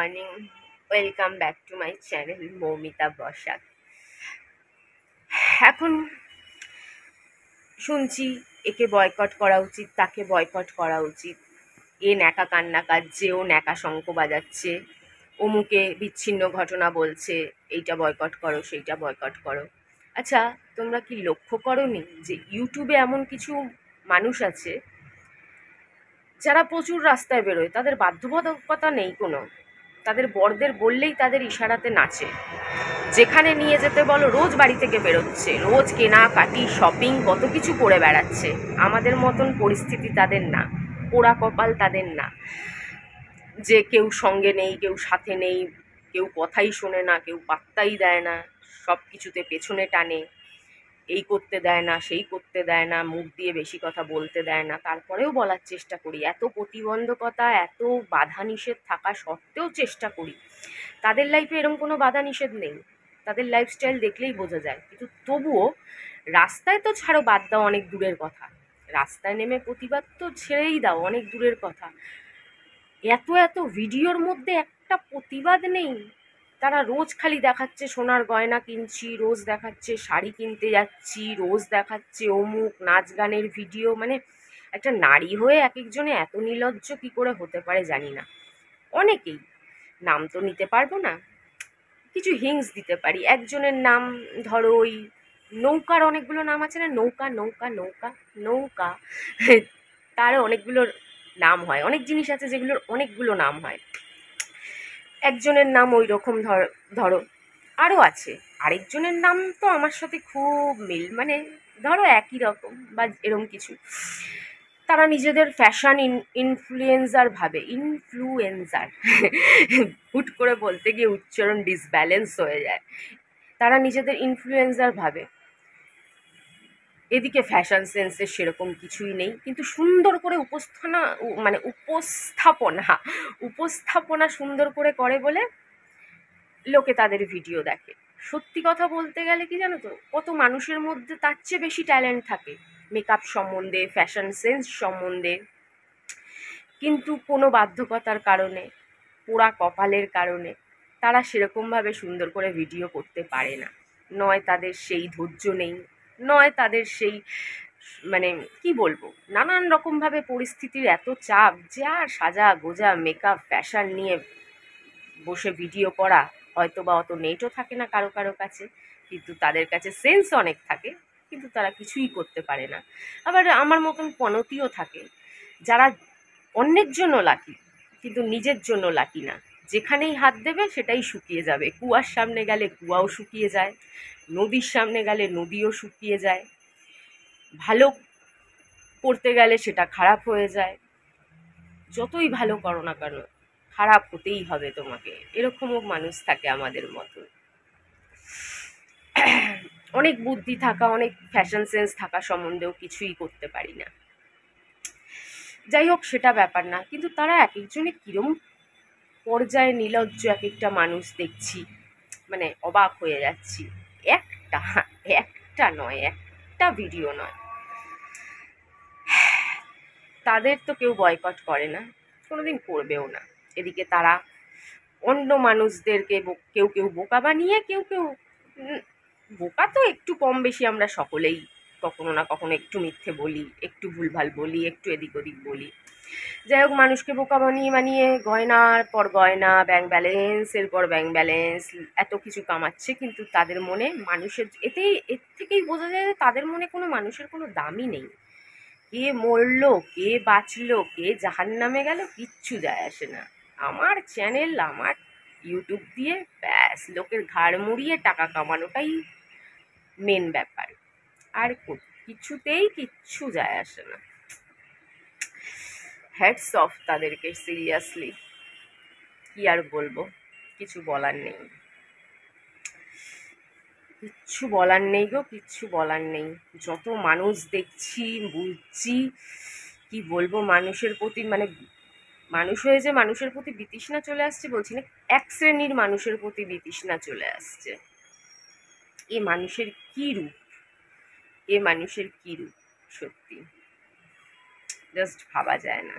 Morning, welcome back to my channel Moumita Basak. এখন শুনছি একে বয়কট করা উচিত, তাকে বয়কট করা উচিত, এ ন্যাকা কান্না কাঁদছে, ও ন্যাকা শঙ্খ বাজাচ্ছে, অমুকে বিচ্ছিন্ন ঘটনা বলছে, এইটা বয়কট করো সেইটা বয়কট করো। আচ্ছা, তোমরা কি লক্ষ্য করোনি যে ইউটিউবে এমন কিছু মানুষ আছে যারা প্রচুর রাস্তায় বেরোয়, তাদের বাধ্যবাধকতা নেই কোনো, তাদের বরদের বললেই তাদের ইশারাতে নাচে, যেখানে নিয়ে যেতে বলো রোজ বাড়ি থেকে বেরোচ্ছে, রোজ কেনাকাটি শপিং কত কিছু করে বেড়াচ্ছে। আমাদের মতন পরিস্থিতি তাদের না, পোড়া কপাল তাদের না, যে কেউ সঙ্গে নেই, কেউ সাথে নেই, কেউ কথাই শোনে না, কেউ পাত্তাই দেয় না, সব কিছুতে পেছনে টানে, এই করতে দেয় না, সেই করতে দেয় না, মুখ দিয়ে বেশি কথা বলতে দেয় না, তারপরেও বলার চেষ্টা করি। এত প্রতিবন্ধকতা, এত বাধা নিষেধ থাকা সত্ত্বেও চেষ্টা করি। তাদের লাইফে এরকম কোনো বাধা নিষেধ নেই, তাদের লাইফস্টাইল দেখলেই বোঝা যায়, কিন্তু তবুও রাস্তায় তো ছাড়ো, বাদ দাও, অনেক দূরের কথা। রাস্তায় নেমে প্রতিবাদ তো ছেড়েই দাও, অনেক দূরের কথা। এত এত ভিডিওর মধ্যে একটা প্রতিবাদ নেই। তারা রোজ খালি দেখাচ্ছে সোনার গয়না কিনছি, রোজ দেখাচ্ছে শাড়ি কিনতে যাচ্ছি, রোজ দেখাচ্ছে অমুক নাচ গানের ভিডিও। মানে একটা নারী হয়ে এক একজনে এত নির্লজ্জ কি করে হতে পারে জানি না। অনেকেই, নাম তো নিতে পারবো না, কিছু হিংস দিতে পারি। একজনের নাম ধরো, ওই নৌকার অনেকগুলো নাম আছে না, নৌকা নৌকা নৌকা নৌকা, তার অনেকগুলো নাম হয়, অনেক জিনিস আছে যেগুলোর অনেকগুলো নাম হয়। একজনের নাম ওই রকম ধরো, আরও আছে আরেকজনের নাম তো আমার সাথে খুব মিল, মানে ধরো একই রকম বা এরকম কিছু। তারা নিজেদের ফ্যাশন ইনফ্লুয়েন্সার ভাবে, ইনফ্লুয়েন্সার হুট করে বলতে গিয়ে উচ্চারণ ডিসব্যালেন্স হয়ে যায়। তারা নিজেদের ইনফ্লুয়েন্সার ভাবে, এদিকে ফ্যাশন সেন্সের সেরকম কিছুই নেই, কিন্তু সুন্দর করে উপস্থাপনা সুন্দর করে করে বলে লোকে তাদের ভিডিও দেখে। সত্যি কথা বলতে গেলে কি জানো তো, কত মানুষের মধ্যে তার চেয়ে বেশি ট্যালেন্ট থাকে মেকআপ সম্বন্ধে, ফ্যাশন সেন্স সম্বন্ধে, কিন্তু কোনো বাধ্যকতার কারণে, পোড়া কপালের কারণে তারা সেরকমভাবে সুন্দর করে ভিডিও করতে পারে না। নয় তাদের সেই ধৈর্য নেই, নয় তাদের সেই, মানে কি বলবো, নানান রকমভাবে পরিস্থিতির এত চাপ যে আর সাজা গোজা মেকআপ ফ্যাশন নিয়ে বসে ভিডিও করা, হয়তো বা অত নেটও থাকে না কারো কারো কাছে, কিন্তু তাদের কাছে সেন্স অনেক থাকে, কিন্তু তারা কিছুই করতে পারে না। আবার আমার মতন পনতিও থাকে, যারা অন্যের জন্য লাকি কিন্তু নিজের জন্য লাকি না। যেখানেই হাত দেবে সেটাই শুকিয়ে যাবে, কুয়ার সামনে গেলে কুয়াও শুকিয়ে যায়, নদীর সামনে গেলে নদীও শুকিয়ে যায়, ভালো করতে গেলে সেটা খারাপ হয়ে যায়। যতই ভালো করো না কেন, খারাপ হতেই হবে তোমাকে। এরকমও মানুষ থাকে আমাদের মতন। অনেক বুদ্ধি থাকা, অনেক ফ্যাশন সেন্স থাকা সম্বন্ধেও কিছুই করতে পারি না। যাই হোক, সেটা ব্যাপার না, কিন্তু তারা এক একজনে কিরম পর্যায়ে নির্লজ্জ এক একটা মানুষ দেখছি, মানে অবাক হয়ে যাচ্ছি। একটা একটা নয়, একটা ভিডিও নয়, তাদের তো কেউ বয়কট করে না, কোনোদিন করবেও না। এদিকে তারা অন্য মানুষদেরকে কেউ কেউ বোকা বানিয়ে, কেউ কেউ বোকা তো একটু কম বেশি আমরা সকলেই কখনো না কখনো একটু মিথ্যে বলি, একটু ভুলভাল বলি, একটু এদিক ওদিক বলি। যাই হোক, মানুষকে বোকা বানিয়ে বানিয়ে গয়নার পর গয়না, ব্যাংক ব্যালেন্সের পর ব্যাংক ব্যালেন্স, এত কিছু কামাচ্ছে, কিন্তু তাদের মনে মানুষের, এর থেকেই বোঝা যায় যে তাদের মনে কোনো মানুষের কোনো দামই নেই। কে মরলো, কে বাঁচলো, কে জাহান্নামে গেল, কিচ্ছু যায় আসে না। আমার চ্যানেল, আমার ইউটিউব দিয়ে ব্যাস লোকের ঘাড় মুড়িয়ে টাকা কামানোটাই মেন ব্যাপার, আর কিছুতেই কিচ্ছু যায় আসে না। হ্যাটস অফ তাদেরকে, সিরিয়াসলি কি আর বলবো, কিছু বলার নেই, কিচ্ছু বলার নেই গো, কিচ্ছু বলার নেই। যত মানুষ দেখছি, বুঝছি, কি বলবো, মানুষের প্রতি, মানে মানুষ হয়ে যে মানুষের প্রতি বিতৃষ্ণা চলে আসছে বলছি না, এক শ্রেণীর মানুষের প্রতি বিতৃষ্ণা চলে আসছে। এ মানুষের কি রূপ, এ মানুষের কি রূপ, সত্যি জাস্ট ভাবা যায় না।